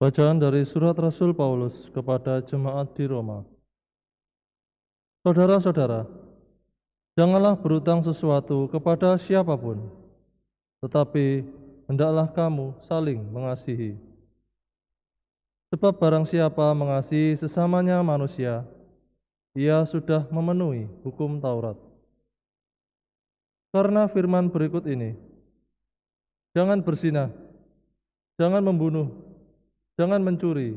Bacaan dari surat Rasul Paulus kepada jemaat di Roma. Saudara-saudara, janganlah berutang sesuatu kepada siapapun, tetapi hendaklah kamu saling mengasihi. Sebab barang siapa mengasihi sesamanya manusia, ia sudah memenuhi hukum Taurat. Karena firman berikut ini, jangan berzinah, jangan membunuh, jangan mencuri,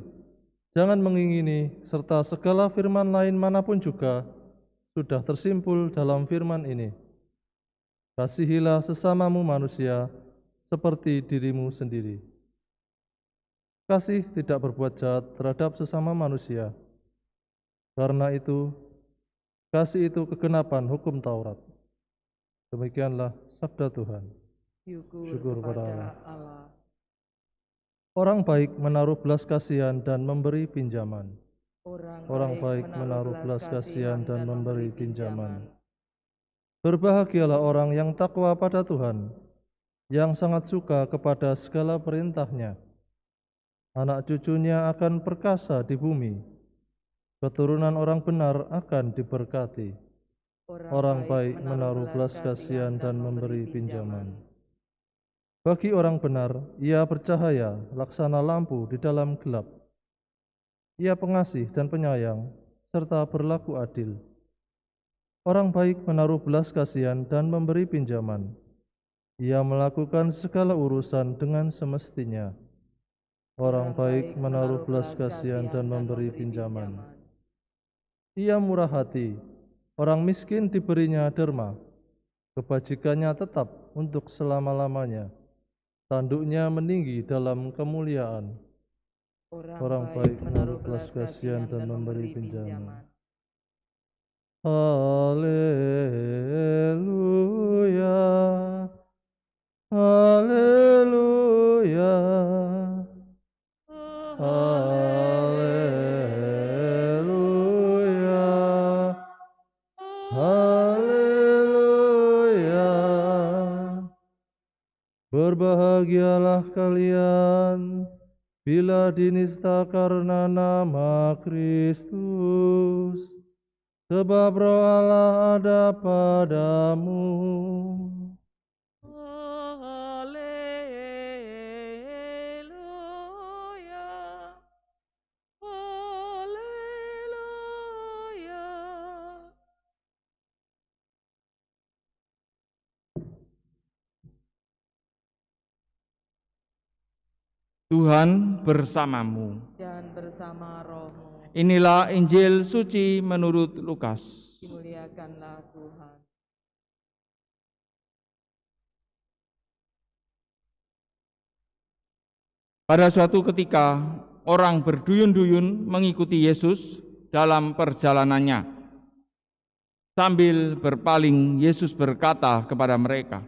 jangan mengingini, serta segala firman lain manapun juga sudah tersimpul dalam firman ini. Kasihilah sesamamu manusia seperti dirimu sendiri. Kasih tidak berbuat jahat terhadap sesama manusia. Karena itu, kasih itu kegenapan hukum Taurat. Demikianlah sabda Tuhan. Syukur kepada Allah. Orang baik menaruh belas kasihan dan memberi pinjaman. Orang baik menaruh belas kasihan dan memberi pinjaman. Berbahagialah orang yang takwa pada Tuhan, yang sangat suka kepada segala perintahnya. Anak cucunya akan perkasa di bumi. Keturunan orang benar akan diberkati. Orang baik menaruh belas kasihan dan memberi pinjaman. Bagi orang benar, ia bercahaya laksana lampu di dalam gelap. Ia pengasih dan penyayang, serta berlaku adil. Orang baik menaruh belas kasihan dan memberi pinjaman. Ia melakukan segala urusan dengan semestinya. Orang baik menaruh belas kasihan dan memberi pinjaman. Ia murah hati, orang miskin diberinya derma. Kebajikannya tetap untuk selama-lamanya. Tanduknya meninggi dalam kemuliaan. Orang baik menaruh belas kasihan dan memberi pinjaman. Haleluya, haleluya, haleluya, haleluya. Berbahagialah kalian bila dinista karena nama Kristus, sebab Roh Allah ada padamu. Haleluya, haleluya. Tuhan bersamamu. Dan bersama rohmu. Inilah Injil suci menurut Lukas. Dimuliakanlah Tuhan. Pada suatu ketika, orang berduyun-duyun mengikuti Yesus dalam perjalanannya. Sambil berpaling, Yesus berkata kepada mereka,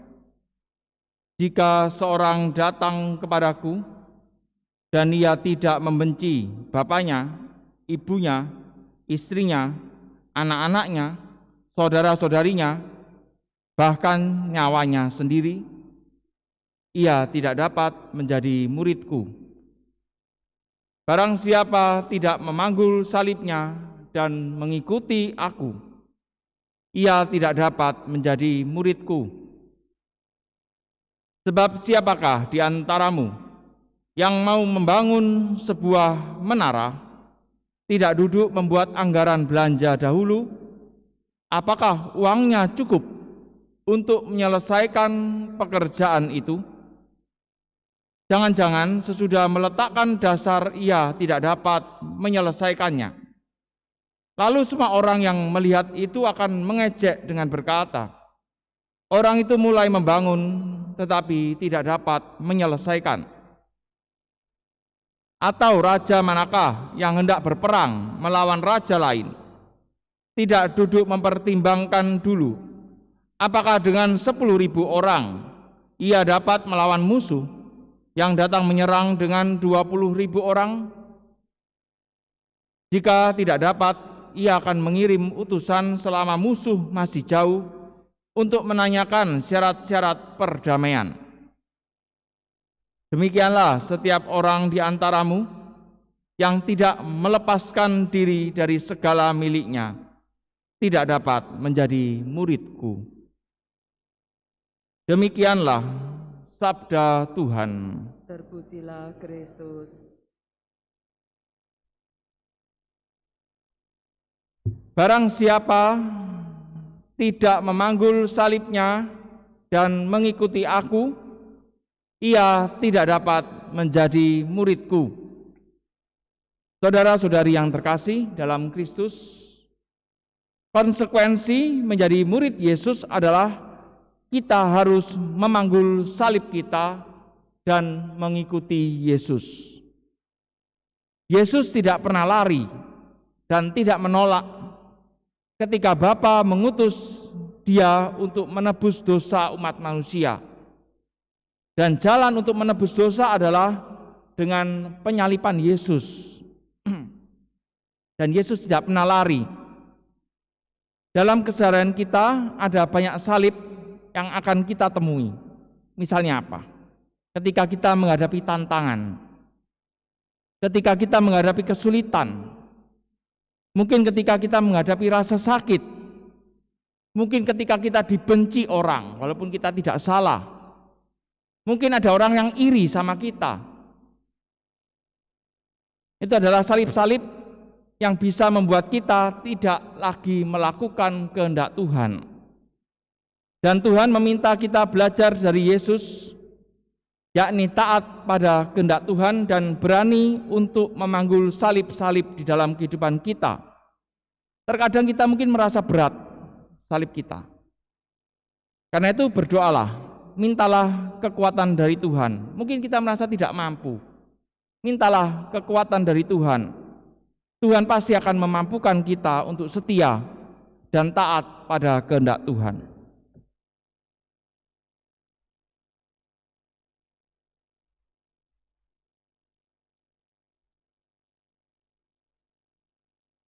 "Jika seorang datang kepadaku, dan ia tidak membenci bapaknya, ibunya, istrinya, anak-anaknya, saudara-saudarinya, bahkan nyawanya sendiri, ia tidak dapat menjadi muridku. Barang siapa tidak memanggul salibnya dan mengikuti aku, ia tidak dapat menjadi muridku. Sebab siapakah di antaramu yang mau membangun sebuah menara, tidak duduk membuat anggaran belanja dahulu? Apakah uangnya cukup untuk menyelesaikan pekerjaan itu? Jangan-jangan sesudah meletakkan dasar ia tidak dapat menyelesaikannya. Lalu semua orang yang melihat itu akan mengejek dengan berkata, 'Orang itu mulai membangun tetapi tidak dapat menyelesaikan.' Atau raja manakah yang hendak berperang melawan raja lain, tidak duduk mempertimbangkan dulu, apakah dengan 10.000 orang ia dapat melawan musuh yang datang menyerang dengan 20.000 orang? Jika tidak dapat, ia akan mengirim utusan selama musuh masih jauh untuk menanyakan syarat-syarat perdamaian. Demikianlah setiap orang di antaramu yang tidak melepaskan diri dari segala miliknya tidak dapat menjadi muridku. Demikianlah sabda Tuhan. Terpujilah Kristus. Barang siapa tidak memanggul salibnya dan mengikuti aku, ia tidak dapat menjadi muridku. Saudara-saudari yang terkasih dalam Kristus, konsekuensi menjadi murid Yesus adalah kita harus memanggul salib kita dan mengikuti Yesus. Yesus tidak pernah lari dan tidak menolak ketika Bapa mengutus dia untuk menebus dosa umat manusia. Dan jalan untuk menebus dosa adalah dengan penyaliban Yesus. Dan Yesus tidak pernah lari. Dalam keseharian kita ada banyak salib yang akan kita temui. Misalnya apa? Ketika kita menghadapi tantangan, ketika kita menghadapi kesulitan, mungkin ketika kita menghadapi rasa sakit, mungkin ketika kita dibenci orang walaupun kita tidak salah, mungkin ada orang yang iri sama kita. Itu adalah salib-salib yang bisa membuat kita tidak lagi melakukan kehendak Tuhan. Dan Tuhan meminta kita belajar dari Yesus, yakni taat pada kehendak Tuhan dan berani untuk memanggul salib-salib di dalam kehidupan kita. Terkadang kita mungkin merasa berat salib kita. Karena itu berdoalah, mintalah kekuatan dari Tuhan. Mungkin kita merasa tidak mampu. Mintalah kekuatan dari Tuhan. Tuhan pasti akan memampukan kita untuk setia dan taat pada kehendak Tuhan.